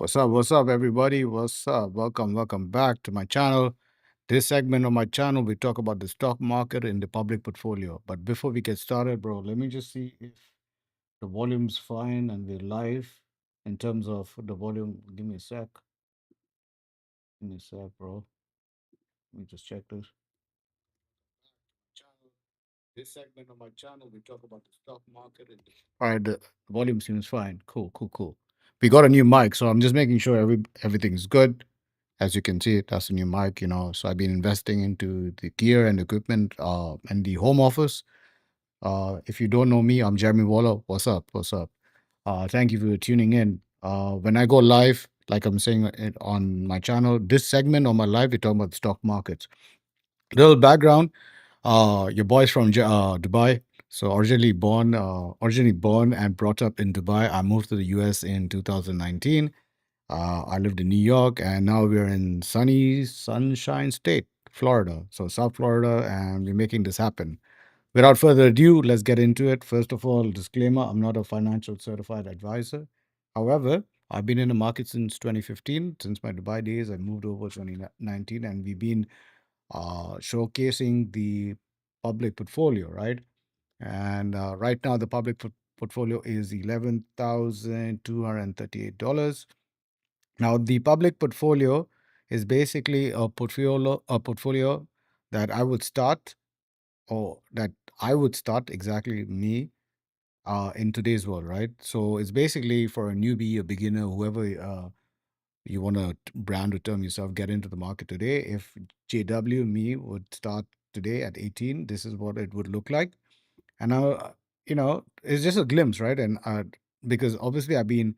What's up, everybody? What's up? Welcome back to my channel. This segment of my channel, we talk about the stock market and the public portfolio. But before we get started, bro, let me just see if the volume's fine and we're live in terms of the volume. Give me a sec. Give me a sec, bro. Let me just check this. Channel. This segment of my channel, we talk about the stock market. All right, the volume seems fine. Cool. We got a new mic, so I'm just making sure everything's good. As you can see, that's a new mic. So I've been investing into the gear and equipment and the home office. If you don't know me, I'm Jeremy Waller. What's up? Thank you for tuning in. When I go live, like I'm saying it on my channel, this segment on my live, we're talking about the stock markets. Little background. Your boy's from Dubai. So originally born and brought up in Dubai. I moved to the US in 2019. I lived in New York, and now we're in sunny Sunshine State, Florida. So South Florida, and we're making this happen. Without further ado, let's get into it. First of all, disclaimer: I'm not a financial certified advisor. However, I've been in the market since 2015. Since my Dubai days, I moved over 2019, and we've been showcasing the public portfolio, right? And right now, the public portfolio is $11,238. Now, the public portfolio is basically a portfolio that I would start, or that I would start exactly me in today's world, right? So it's basically for a newbie, a beginner, whoever you want to brand or term yourself, get into the market today. If JW, me, would start today at 18, this is what it would look like. And now, it's just a glimpse, right? And because obviously I've been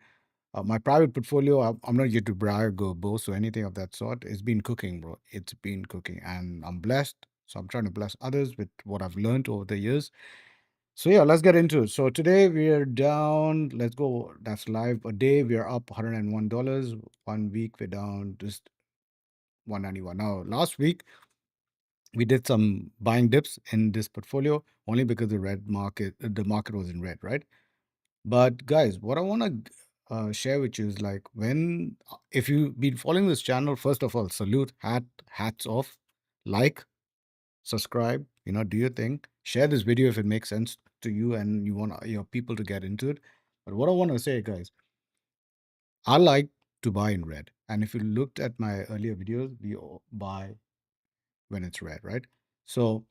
my private portfolio, I'm not here to brag or boast or anything of that sort. It's been cooking, bro. It's been cooking. And I'm blessed. So I'm trying to bless others with what I've learned over the years. So yeah, let's get into it. So today we are down. Let's go. That's live. A day we are up $101. 1 week we're down just 191. Now, last week we did some buying dips in this portfolio only because the market was in red, right? But guys, what I want to share with you is like if you've been following this channel, first of all, salute, hats off, like, subscribe, do your thing, share this video if it makes sense to you and you want your people to get into it. But what I want to say, guys, I like to buy in red, and if you looked at my earlier videos, we all buy when it's red, right? So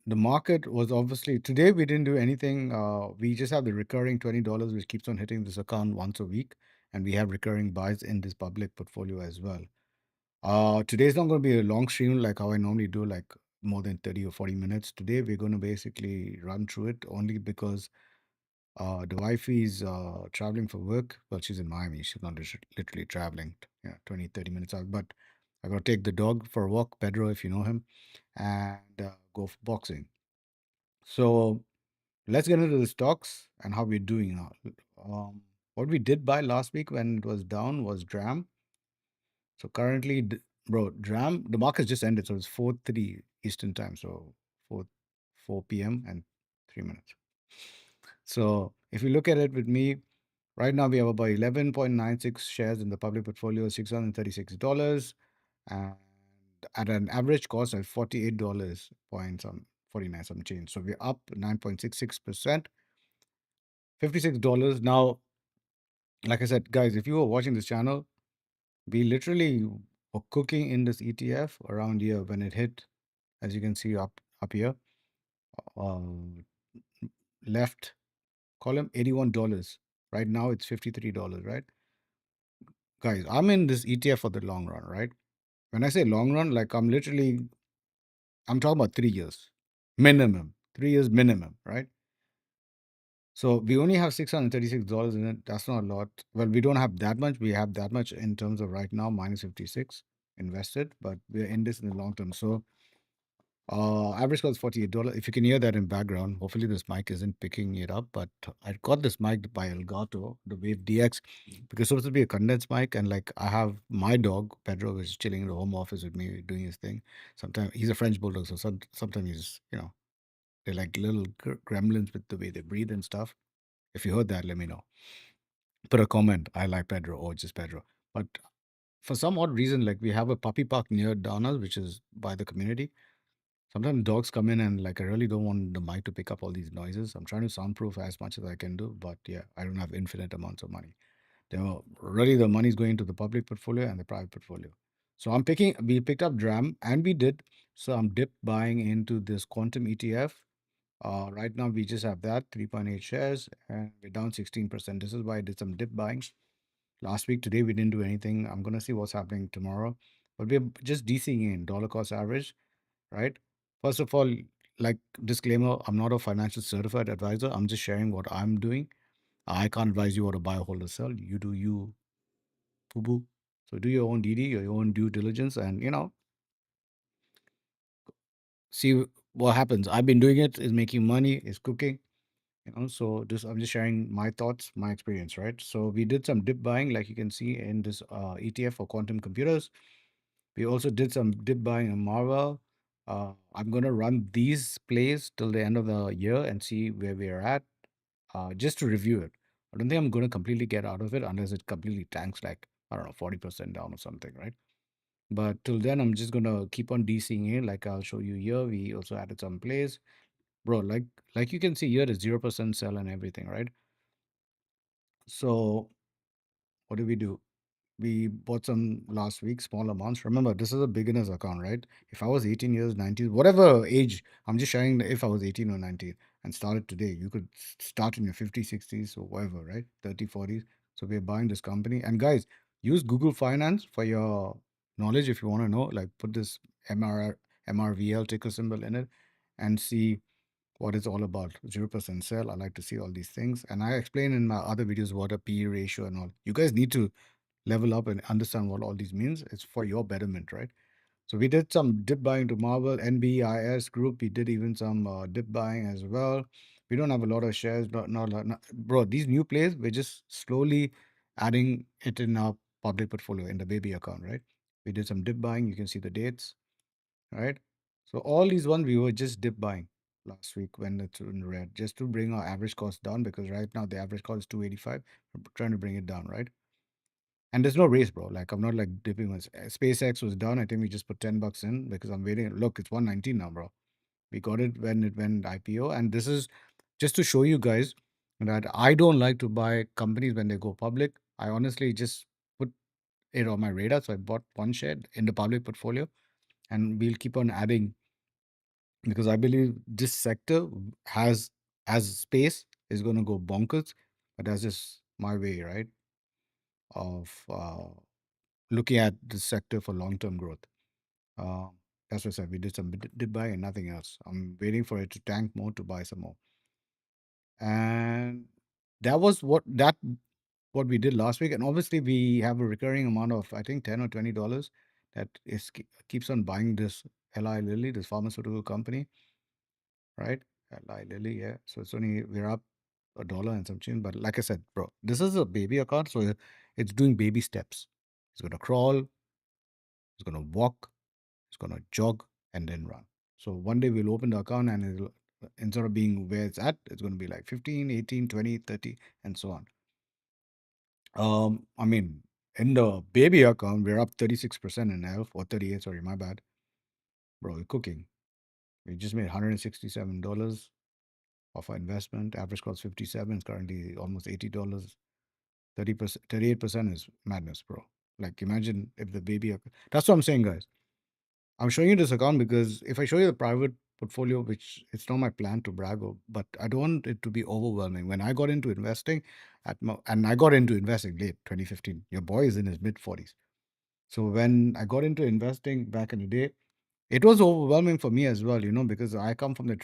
the market was obviously today we didn't do anything. We just have the recurring $20 which keeps on hitting this account once a week, and we have recurring buys in this public portfolio as well. Today's not going to be a long stream like how I normally do, like more than 30 or 40 minutes. Today we're going to basically run through it only because the wife is traveling for work. Well, she's in Miami. She's not literally traveling, 20, 30 minutes out. But I got to take the dog for a walk, Pedro, if you know him, and go for boxing. So let's get into the stocks and how we're doing now. What we did buy last week when it was down was DRAM. So currently, bro, DRAM, the market just ended. So it's 4:03 Eastern time. So 4 p.m. and 3 minutes. So if you look at it with me, right now we have about 11.96 shares in the public portfolio, $636, and at an average cost of $48 point some 49 some change. So we're up 9.66%. $56. Now, like I said, guys, if you were watching this channel, we literally were cooking in this ETF around here when it hit, as you can see up here, um, left column, $81. Right now it's $53, right? Guys, I'm in this ETF for the long run, right? When I say long run, like I'm talking about 3 years minimum, 3 years minimum, right? So we only have $636 in it. That's not a lot. Well, we don't have that much. We have that much in terms of right now, minus 56 invested, but we're in this in the long term. So average cost $48. If you can hear that in background, hopefully this mic isn't picking it up. But I got this mic by Elgato, the Wave DX, because it's supposed to be a condensed mic, and like I have my dog Pedro, who's chilling in the home office with me doing his thing. Sometimes he's a French bulldog, so sometimes he's they're like little gremlins with the way they breathe and stuff. If you heard that, let me know. put a comment. I like Pedro or just Pedro. But for some odd reason, like we have a puppy park near Dana's, which is by the community. Sometimes dogs come in and like I really don't want the mic to pick up all these noises. I'm trying to soundproof as much as I can do, but yeah, I don't have infinite amounts of money. Really the money is going to the public portfolio and the private portfolio. So we picked up DRAM and we did some dip buying into this quantum ETF. Right now we just have that 3.8 shares and we're down 16%. This is why I did some dip buying last week. Today we didn't do anything. I'm gonna see what's happening tomorrow. But we're just DCing in dollar cost average, right? First of all, like disclaimer, I'm not a financial certified advisor. I'm just sharing what I'm doing. I can't advise you how to buy, hold, or sell. You do you, boo boo. So do your own DD, your own due diligence, and see what happens. I've been doing it. Is making money. Is cooking. So this I'm just sharing my thoughts, my experience, right? So we did some dip buying, like you can see in this ETF for quantum computers. We also did some dip buying in Marvel. I'm gonna run these plays till the end of the year and see where we are at, just to review it. I don't think I'm gonna completely get out of it unless it completely tanks, like I don't know, 40% down or something, right? But till then, I'm just gonna keep on DCing it. Like I'll show you here. We also added some plays, bro. Like you can see here, the 0% sell and everything, right? So what do we do? We bought some last week, small amounts. Remember, this is a beginner's account, right? If I was 18 years, 19, whatever age, I'm just sharing if I was 18 or 19 and started today, you could start in your 50s, 60s, or whatever, right? 30, 40s. So we're buying this company. And guys, use Google Finance for your knowledge if you want to know. Like put this MRVL ticker symbol in it and see what it's all about. 0% sell. I like to see all these things. And I explain in my other videos what a PE ratio and all. You guys need to level up and understand what all these means. It's for your betterment, right? So we did some dip buying to Marvel, NBIS group. We did even some dip buying as well. We don't have a lot of shares, bro. These new plays, we're just slowly adding it in our public portfolio in the baby account, right? We did some dip buying. You can see the dates, right? So all these ones we were just dip buying last week when it's in red, just to bring our average cost down because right now the average cost is 285. We're trying to bring it down, right? And there's no race, bro. Like I'm not like dipping on SpaceX was done. I think we just put $10 in because I'm waiting. Look, it's 119 now, bro. We got it when it went IPO. And this is just to show you guys that I don't like to buy companies when they go public. I honestly just put it on my radar. So I bought one share in the public portfolio and we'll keep on adding because I believe this sector has as space is going to go bonkers. But that's just my way, right? Of looking at the sector for long-term growth. Uh, that's what I said. We did some did buy and nothing else. I'm waiting for it to tank more to buy some more. And that was what we did last week. And obviously, we have a recurring amount of I think $10 or $20 that keeps on buying this Eli Lilly, this pharmaceutical company, right? Eli Lilly, yeah. So it's only we're up $1 and some change. But like I said, bro, this is a baby account, so it's doing baby steps. It's gonna crawl. It's gonna walk. It's gonna jog and then run. So one day we'll open the account and it'll instead of being where it's at, it's gonna be like 15, 18, 20, 30, and so on. I mean, in the baby account, we're up 36% in health or 38, sorry, my bad. Bro, we're cooking. We just made $167 of our investment. Average cost 57, it's currently almost $80. 30%, 38% is madness, bro. Like imagine if the baby that's what I'm saying, guys. I'm showing you this account because if I show you the private portfolio, which it's not my plan to brag, but I don't want it to be overwhelming. When I got into investing and I got into investing late 2015, your boy is in his mid 40s. So when I got into investing back in the day, it was overwhelming for me as well, because I come from the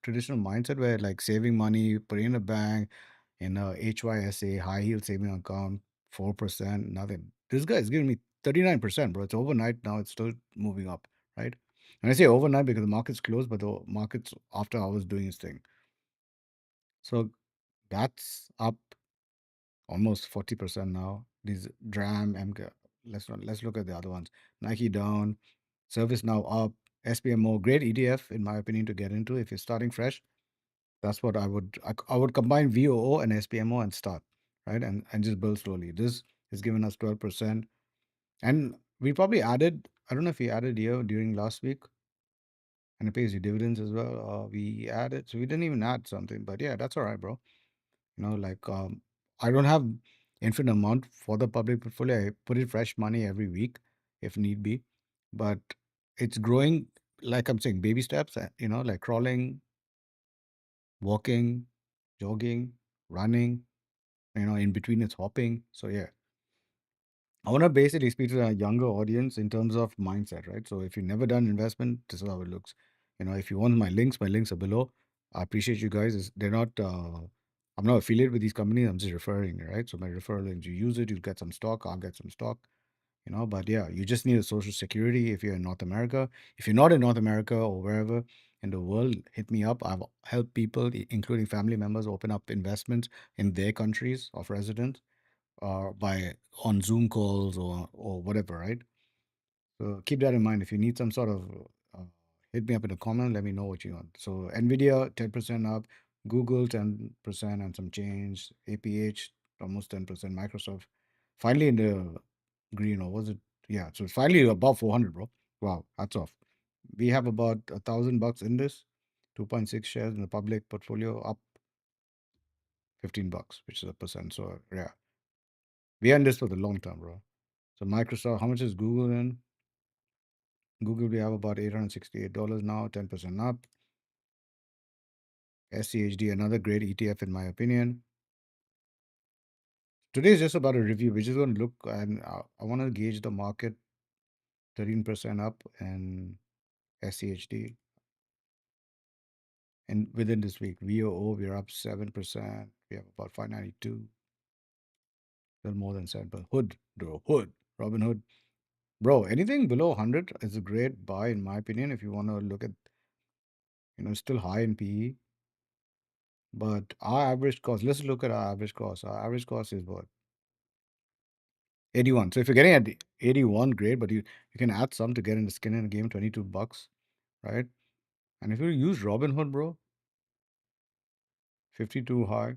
traditional mindset where like saving money, putting in a bank, in a HYSA, high yield saving account, 4%, nothing. This guy is giving me 39%, bro. It's overnight now, it's still moving up, right? And I say overnight because the market's closed, but the market's after hours doing its thing. So that's up almost 40% now. These DRAM, MK, let's look at the other ones. Nike down, Service now up, SPMO, great ETF in my opinion to get into if you're starting fresh. That's what I would combine VOO and SPMO and start, right? And just build slowly. This has given us 12%. And we probably added, I don't know if we added here during last week, and it pays you dividends as well. We added, so we didn't even add something, but yeah, that's all right, bro. Like I don't have infinite amount for the public portfolio. I put in fresh money every week if need be, but it's growing, like I'm saying, baby steps. Like crawling, walking, jogging, running. In between it's hopping. So yeah, I want to basically speak to a younger audience in terms of mindset, right? So if you've never done investment, this is how it looks. If you want my links are below. I appreciate you guys. They're not. I'm not affiliated with these companies. I'm just referring, right? So my referral links, you use it, you get some stock. I'll get some stock. But yeah, you just need a social security if you're in North America. If you're not in North America or wherever in the world, hit me up. I've helped people, including family members, open up investments in their countries of residence by on Zoom calls or whatever, right? So keep that in mind. If you need some sort of uh, hit me up in the comment. Let me know what you want. So Nvidia 10% up, Google 10% and some change, APH almost 10%, Microsoft finally in the green, or was it? Yeah, so it's finally above 400, bro. Wow, hats off. We have about $1,000 in this, 2.6 shares in the public portfolio, up $15, which is a percent. So yeah, we are in this for the long term, bro. So Microsoft, how much is Google in? Google, we have about $868 now, 10% up. SCHD, another great ETF in my opinion. Today is just about a review. We're just going to look and I want to gauge the market, 13% up and SCHD. And within this week, VOO, we're up 7%. We have about 592, a little more than 7%. Hood, bro, Hood, Robin Hood. Bro, anything below 100 is a great buy in my opinion if you want to look at, still high in PE. But our average cost, let's look at our average cost. Our average cost is what? 81. So if you're getting at 81, great, but you can add some to get in the skin in the game, $22, right? And if you use Robinhood, bro, 52 high,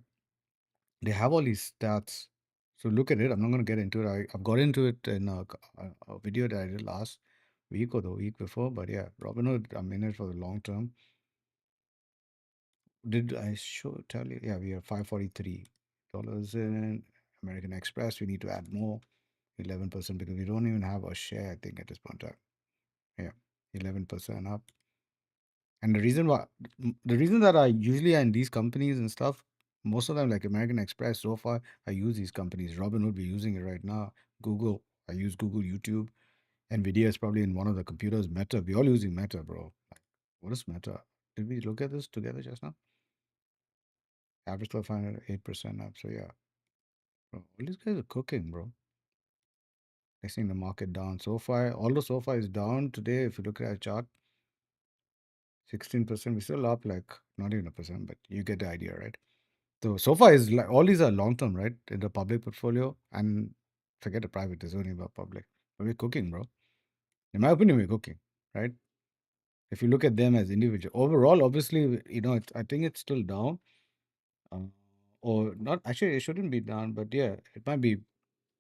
they have all these stats. So look at it. I'm not going to get into it. I've got into it in a video that I did last week or the week before. But yeah, Robinhood, I'm in it for the long term. Did I tell you? Yeah, we are $543 in American Express. We need to add more, 11% because we don't even have a share, I think, at this point in time. Yeah, 11% up. And the reason that I usually are in these companies and stuff, most of them like American Express, so far, I use these companies. Robinhood, we're using it right now. Google, I use Google, YouTube. Nvidia is probably in one of the computers. Meta, we're all using Meta, bro. Like, what is Meta? Did we look at this together just now? Average 500, 8% up. So yeah, bro, all these guys are cooking, bro. They're seeing the market down. So far, although so far is down today, if you look at our chart, 16%, we're still up like not even a percent, but you get the idea, right? So far is like all these are long term, right? In the public portfolio, and forget the private, it's only about public. But we're cooking, bro. In my opinion, we're cooking, right? If you look at them as individual, overall, obviously, I think it's still down, uh, or not. Actually, it shouldn't be down, but yeah, it might be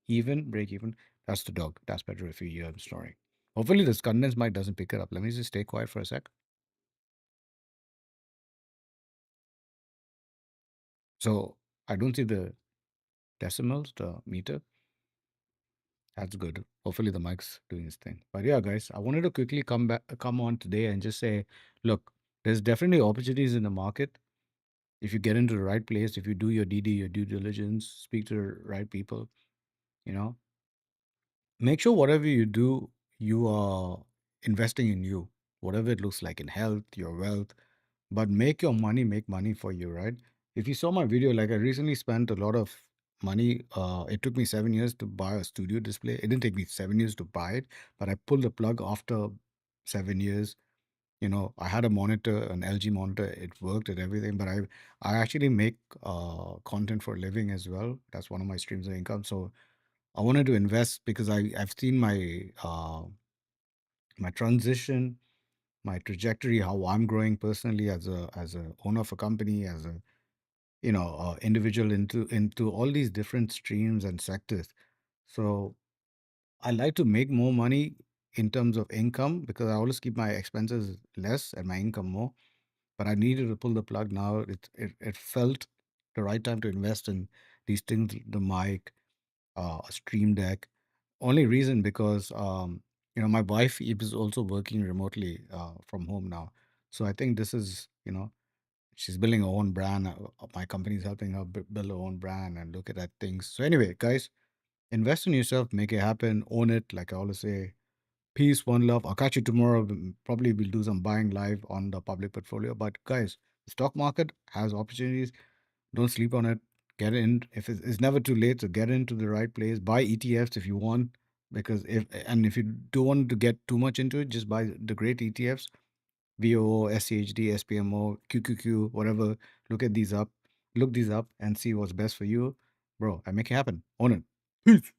break even. That's the dog. That's better if you hear him snoring. Hopefully, this condensed mic doesn't pick it up. Let me just stay quiet for a sec. So I don't see the decimals, the meter. That's good. Hopefully the mic's doing its thing. But yeah, guys, I wanted to quickly come on today and just say, look, there's definitely opportunities in the market if you get into the right place, if you do your DD, your due diligence, speak to the right people, you know, make sure whatever you do, you are investing in you, whatever it looks like in health, your wealth, but make money for you, right? If you saw my video, like I recently spent a lot of money. It took me 7 years to buy a studio display. It didn't take me 7 years to buy it, but I pulled the plug after 7 years. I had a monitor, an LG monitor. It worked and everything, but I actually make content for a living as well. That's one of my streams of income. So I wanted to invest because I've seen my transition, my trajectory, how I'm growing personally as a owner of a company, as a individual into all these different streams and sectors. So I like to make more money in terms of income because I always keep my expenses less and my income more. But I needed to pull the plug now. It felt the right time to invest in these things, the mic, a stream deck. Only reason because my wife is also working remotely from home now. So I think this is, she's building her own brand. My company is helping her build her own brand and look at things. So anyway, guys, invest in yourself, make it happen, own it. Like I always say, peace, one love. I'll catch you tomorrow. Probably we'll do some buying live on the public portfolio. But guys, the stock market has opportunities. Don't sleep on it. Get in. If it's never too late, so get into the right place. Buy ETFs if you want, because if you don't want to get too much into it, just buy the great ETFs. VOO, SCHD, SPMO, QQQ, whatever. Look at these up. Look these up and see what's best for you, bro. I make it happen. Own it. Peace.